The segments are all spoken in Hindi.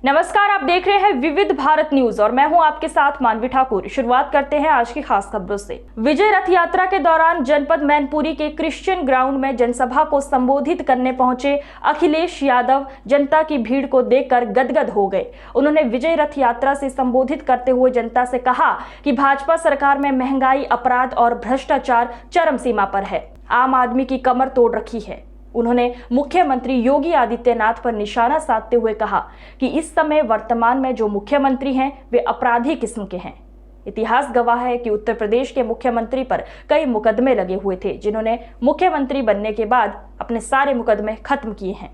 नमस्कार, आप देख रहे हैं विविध भारत न्यूज और मैं हूं आपके साथ मानवी ठाकुर। शुरुआत करते हैं आज की खास खबरों से। विजय रथ यात्रा के दौरान जनपद मैनपुरी के क्रिश्चियन ग्राउंड में जनसभा को संबोधित करने पहुंचे अखिलेश यादव जनता की भीड़ को देखकर गदगद हो गए। उन्होंने विजय रथ यात्रा से संबोधित करते हुए जनता से कहा कि भाजपा सरकार में महंगाई, अपराध और भ्रष्टाचार चरम सीमा पर है। आम आदमी की कमर तोड़ रखी है। उन्होंने मुख्यमंत्री योगी आदित्यनाथ पर निशाना साधते हुए कहा कि इस समय वर्तमान में जो मुख्यमंत्री हैं वे अपराधी किस्म के हैं। इतिहास गवाह है कि उत्तर प्रदेश के मुख्यमंत्री पर कई मुकदमे लगे हुए थे, जिन्होंने मुख्यमंत्री बनने के बाद अपने सारे मुकदमे खत्म किए हैं।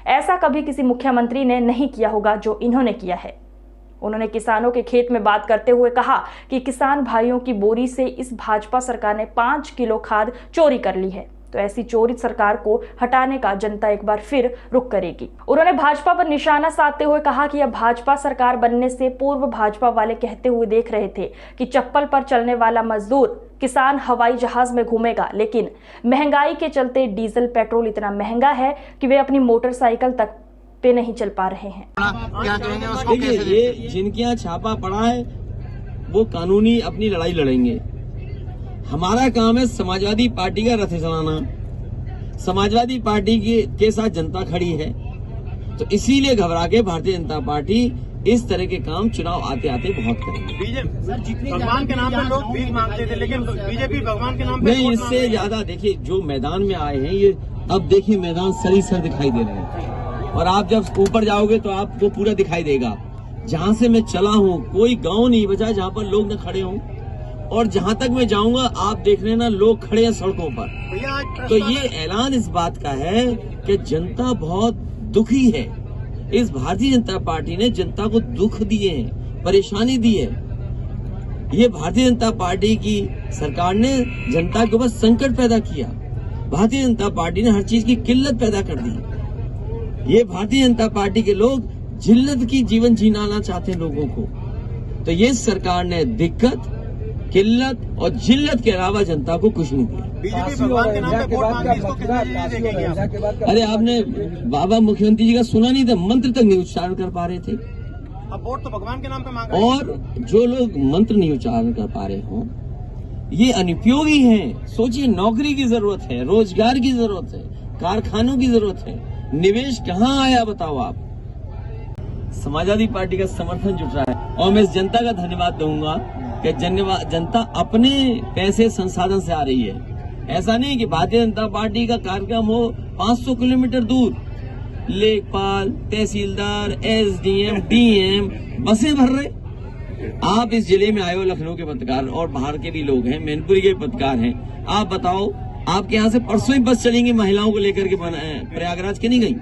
ऐसा कभी किसी मुख्यमंत्री ने नहीं किया होगा जो इन्होंने किया है। उन्होंने किसानों के खेत में बात करते हुए कहा कि किसान भाइयों की बोरी से इस भाजपा सरकार ने 5 किलो खाद चोरी कर ली है, तो ऐसी चोरी सरकार को हटाने का जनता एक बार फिर रुख करेगी। उन्होंने भाजपा पर निशाना साधते हुए कहा कि अब भाजपा सरकार बनने से पूर्व भाजपा वाले कहते हुए देख रहे थे कि चप्पल पर चलने वाला मजदूर किसान हवाई जहाज में घूमेगा, लेकिन महंगाई के चलते डीजल पेट्रोल इतना महंगा है कि वे अपनी मोटरसाइकिल तक पे नहीं चल पा रहे हैं। क्या कहेंगे उसको? देखिए, ये जिनके यहाँ छापा पड़ा है वो कानूनी अपनी लड़ाई लड़ेंगे। हमारा काम है समाजवादी पार्टी का रथ चलाना। समाजवादी पार्टी के साथ जनता खड़ी है, तो इसीलिए घबरा के भारतीय जनता पार्टी इस तरह के काम चुनाव आते आते बहुत करेंगे। भगवान के नाम पे लोग भीख मांगते थे, लेकिन बीजेपी भगवान के नाम पे नहीं, इससे ज्यादा देखिए जो मैदान में आए हैं, ये अब देखिए मैदान सरीसर दिखाई दे रहे हैं और आप जब ऊपर जाओगे तो आपको पूरा दिखाई देगा। जहाँ से मैं चला हूँ कोई गाँव नहीं बचा जहाँ पर लोग न खड़े हों, और जहां तक मैं जाऊंगा आप देख रहे हैं ना, लोग खड़े हैं सड़कों पर। तो ये ऐलान इस बात का है कि जनता बहुत दुखी है। इस भारतीय जनता पार्टी ने जनता को दुख दिए हैं, परेशानी दी है। ये भारतीय जनता पार्टी की सरकार ने जनता के ऊपर संकट पैदा किया। भारतीय जनता पार्टी ने हर चीज की किल्लत पैदा कर दी। ये भारतीय जनता पार्टी के लोग जिल्लत की जीवन जीना चाहते हैं लोगों को। तो ये सरकार ने दिक्कत, किल्लत और जिल्लत के अलावा जनता को कुछ नहीं दिया। बीजेपी भगवान के नाम पे वोट मांगी, इसको कितना देखेंगे? अरे आपने बाबा मुख्यमंत्री जी का सुना नहीं था? मंत्र तक नहीं उच्चारण कर पा रहे थे। अब वोट तो भगवान के नाम पे मांग। और जो लोग मंत्र नहीं उच्चारण कर पा रहे हों ये अनुपयोगी हैं। सोचिए, नौकरी की जरूरत है, रोजगार की जरूरत है, कारखानों की जरूरत है, निवेश कहाँ आया बताओ आप? समाजवादी पार्टी का समर्थन जुट रहा है और मैं इस जनता का धन्यवाद दूंगा कि जनता अपने पैसे संसाधन से आ रही है। ऐसा नहीं कि भारतीय जनता पार्टी का कार्यक्रम हो 500 किलोमीटर दूर, लेखपाल, तहसीलदार, एसडीएम, डीएम बसें भर रहे। आप इस जिले में आए हो, लखनऊ के पत्रकार और बाहर के भी लोग हैं, मैनपुरी के पत्रकार हैं। आप बताओ, आपके यहाँ से परसों ही बस चलेंगी महिलाओं को लेकर के प्रयागराज के नहीं गई?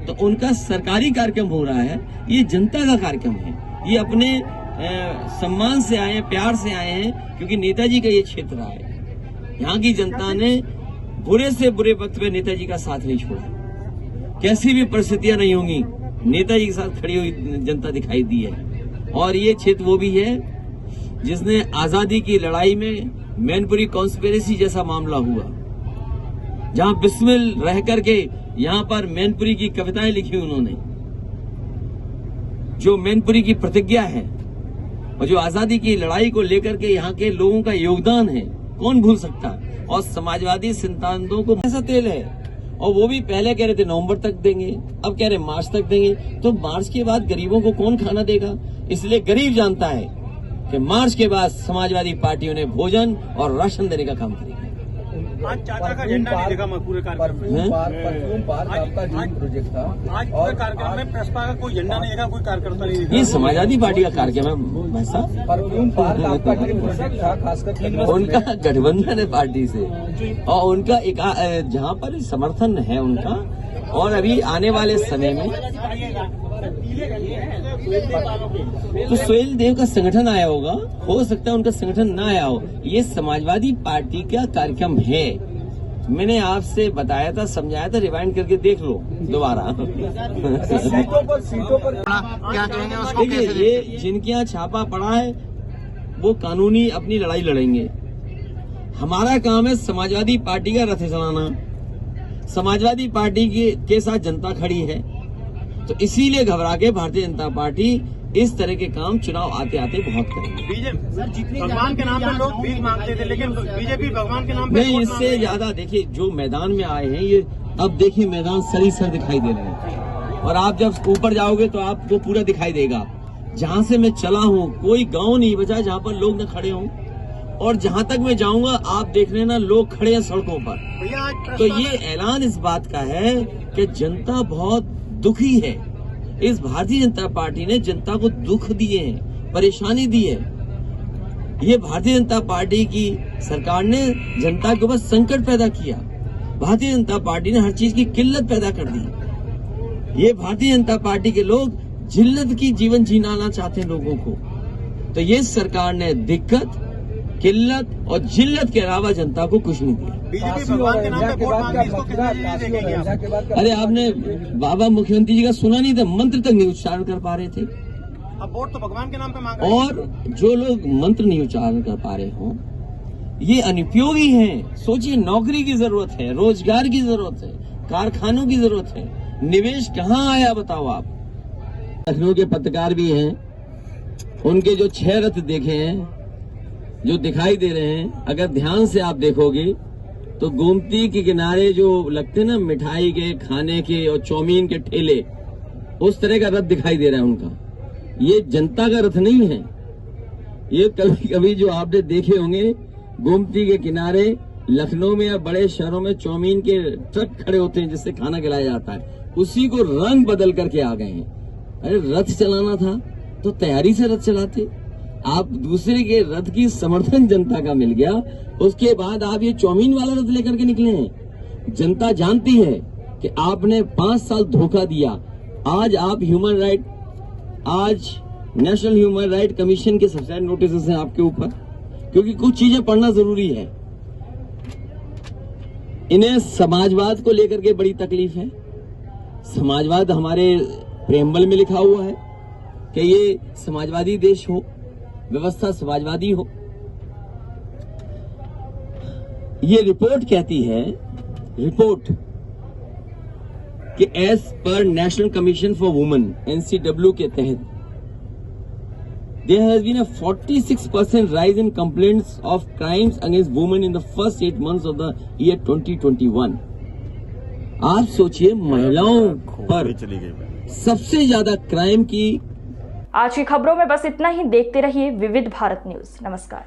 तो उनका सरकारी कार्यक्रम हो रहा है, ये जनता का कार्यक्रम है। ये अपने सम्मान से आए हैं, प्यार से आए हैं, क्योंकि नेताजी का ये क्षेत्र है। यहाँ की जनता ने बुरे से बुरे वक्त में नेताजी का साथ नहीं छोड़ा। कैसी भी परिस्थितियां नहीं होंगी, नेताजी के साथ खड़ी हुई जनता दिखाई दी है। और ये क्षेत्र वो भी है जिसने आजादी की लड़ाई में मैनपुरी कॉन्स्पिरेसी जैसा मामला हुआ, जहां बिस्मिल रह करके यहाँ पर मैनपुरी की कविताएं लिखी उन्होंने। जो मैनपुरी की प्रतिज्ञा है और जो आजादी की लड़ाई को लेकर के यहाँ के लोगों का योगदान है, कौन भूल सकता है? और समाजवादी सिद्धांतों को ऐसा तेल है, और वो भी पहले कह रहे थे नवंबर तक देंगे, अब कह रहे मार्च तक देंगे। तो मार्च के बाद गरीबों को कौन खाना देगा? इसलिए गरीब जानता है कि मार्च के बाद समाजवादी पार्टियों ने भोजन और राशन देने का काम करेगा। आज चाचा का झंडा नहीं देखा मैं पूरे कार्यक्रम में। आज पूरे कार्यक्रम में प्रसपा का कोई झंडा नहीं देखा, कोई कार्यकर्ता नहीं देखा। ये समाजवादी पार्टी का कार्यक्रम है भाई साहब। उनका गठबंधन है पार्टी से और उनका एक जहाँ पर समर्थन है उनका। और अभी आने वाले समय में तो सोहेल देव का संगठन आया होगा, हो सकता है उनका संगठन ना आया हो। ये समाजवादी पार्टी का कार्यक्रम है। मैंने आपसे बताया था, समझाया था, रिवाइंड करके देख लो दोबारा। सीटों पर क्या कहेंगे उसको? देखिए, ये जिनके यहाँ छापा पड़ा है वो कानूनी अपनी लड़ाई लड़ेंगे। हमारा काम है समाजवादी पार्टी का रथ चलाना। समाजवादी पार्टी के साथ जनता खड़ी है, तो इसीलिए घबरा के भारतीय जनता पार्टी इस तरह के काम चुनाव आते आते बहुत करेंगे। बीजेपी भगवान के नाम पे लोग भीख मांगते थे, लेकिन बीजेपी भगवान के नाम पे नहीं, इससे ज्यादा देखिए जो मैदान में आए हैं ये अब देखिए मैदान सरीसर दिखाई दे रहे हैं और आप जब ऊपर जाओगे तो आपको पूरा दिखाई देगा। जहां से मैं चला हूँ कोई गांव नहीं बचा जहां पर लोग न खड़े हों और जहां तक मैं जाऊंगा आप देख रहे ना लोग खड़े हैं सड़कों पर। तो ये ऐलान इस बात का है कि जनता बहुत दुखी है। इस भारतीय जनता पार्टी ने जनता को दुख दिए हैं, परेशानी दी है। ये भारतीय जनता पार्टी की सरकार ने जनता के ऊपर संकट पैदा किया। भारतीय जनता पार्टी ने हर चीज की किल्लत पैदा कर दी। ये भारतीय जनता पार्टी के लोग जिल्लत की जीवन जीना चाहते हैं लोगों को। तो ये सरकार ने दिक्कत, किल्लत और जिल्लत के अलावा जनता को कुछ नहीं दिया। बीजेपी भगवान के नाम पे वोट मांगी, इसको कितना देखेंगे आप? अरे आपने बाबा मुख्यमंत्री जी का सुना नहीं था, मंत्र तक नहीं उच्चारण कर पा रहे थे। अब वोट तो भगवान के नाम पे मांग रहे हैं। और जो लोग मंत्र नहीं उच्चारण कर पा रहे हो ये अनुपयोगी हैं। सोचिए नौकरी की जरूरत है, रोजगार की जरूरत है, कारखानों की जरूरत है, निवेश कहाँ आया बताओ आप। लखनऊ के पत्रकार भी हैं, उनके जो 6 रथ देखे हैं जो दिखाई दे रहे हैं, अगर ध्यान से आप देखोगे तो गोमती के किनारे जो लगते हैं ना मिठाई के, खाने के और चौमीन के ठेले, उस तरह का रथ दिखाई दे रहा है उनका। ये जनता का रथ नहीं है। ये कभी कभी जो आपने देखे होंगे गोमती के किनारे लखनऊ में या बड़े शहरों में चौमीन के ट्रक खड़े होते हैं जिससे खाना खिलाया जाता है, उसी को रंग बदल करके आ गए हैं। अरे रथ चलाना था तो तैयारी से रथ चलाते। आप दूसरे के रथ की समर्थन जनता का मिल गया, उसके बाद आप ये चौमीन वाला रथ लेकर के निकले हैं। जनता जानती है कि आपने 5 साल धोखा दिया। आज आप आज नेशनल ह्यूमन राइट कमीशन के सबसे नोटिस हैं आपके ऊपर, क्योंकि कुछ चीजें पढ़ना जरूरी है। इन्हें समाजवाद को लेकर के बड़ी तकलीफ है। समाजवाद हमारे प्रेमबल में लिखा हुआ है कि ये समाजवादी देश हो, व्यवस्था समाजवादी हो। ये रिपोर्ट कहती है, रिपोर्ट कि as per national commission for women NCW के तहत there has been a 46% rise in complaints of crimes against women in the first 8 months of the year 2021. आप सोचिए महिलाओं पर सबसे ज्यादा क्राइम की। आज की खबरों में बस इतना ही। देखते रहिए विविध भारत न्यूज। नमस्कार।